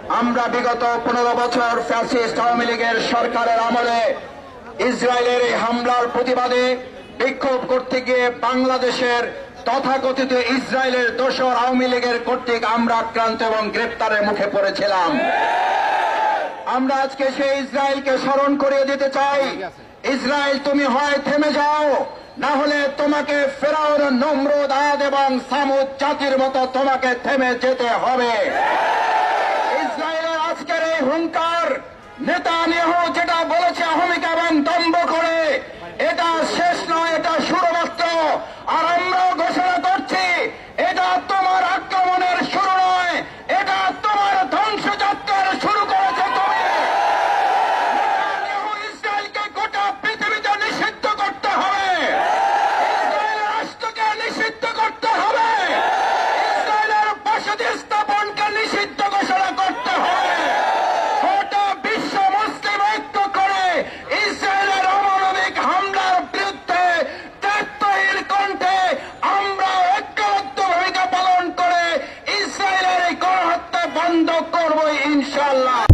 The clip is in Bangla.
আমরা বিগত 15 বছর ফ্যাসিস্ট আওয়ামী লীগের সরকারের আমলে ইসরায়েলের এই হামলার প্রতিবাদে বিক্ষোভ করতে গিয়ে বাংলাদেশের তথাকথিত ইসরায়েলের দোসর আওয়ামী লীগের কর্তৃক আমরা আক্রান্ত এবং গ্রেপ্তারের মুখে পড়েছিলাম। আমরা আজকে সেই ইসরায়েলকে স্মরণ করিয়ে দিতে চাই, ইসরায়েল তুমি হয় থেমে যাও, না হলে তোমাকে ফেরাউন, নমরুদ, আদ এবং সামুদ জাতির মতো তোমাকে থেমে যেতে হবে। ইসরায়েলের আজকের এই হুঙ্কার, নেতানিয়াহু যেটা বলেছে অহমিকা এবং দম্ভ করে, এটা শেষ নয়, এটা শুরু মাত্র। আর আমরাও ঘোষণা করছি, এটা তোমার আক্রমণের শুরু নয়, এটা তোমার ধ্বংসযাত্রার শুরু করেছে তুমি। নেতানিয়াহু ইসরায়েলকে গোটা পৃথিবীতে নিষিদ্ধ করতে হবে, ইসরায়েলের রাষ্ট্রকে নিষিদ্ধ করতে হবে, ইসরায়েলের বসতি স্থাপনকে নিষিদ্ধ ঘোষণা করতে হবে। গোটা বিশ্ব মুসলিম ঐক্য করে ইসরায়েলের অমানবিক হামলার বিরুদ্ধে দায়িত্বহীন কণ্ঠে আমরা ঐক্যবদ্ধ ভূমিকা পালন করে ইসরায়েলের এই গণহত্যা বন্ধ করব ইনশাআল্লাহ।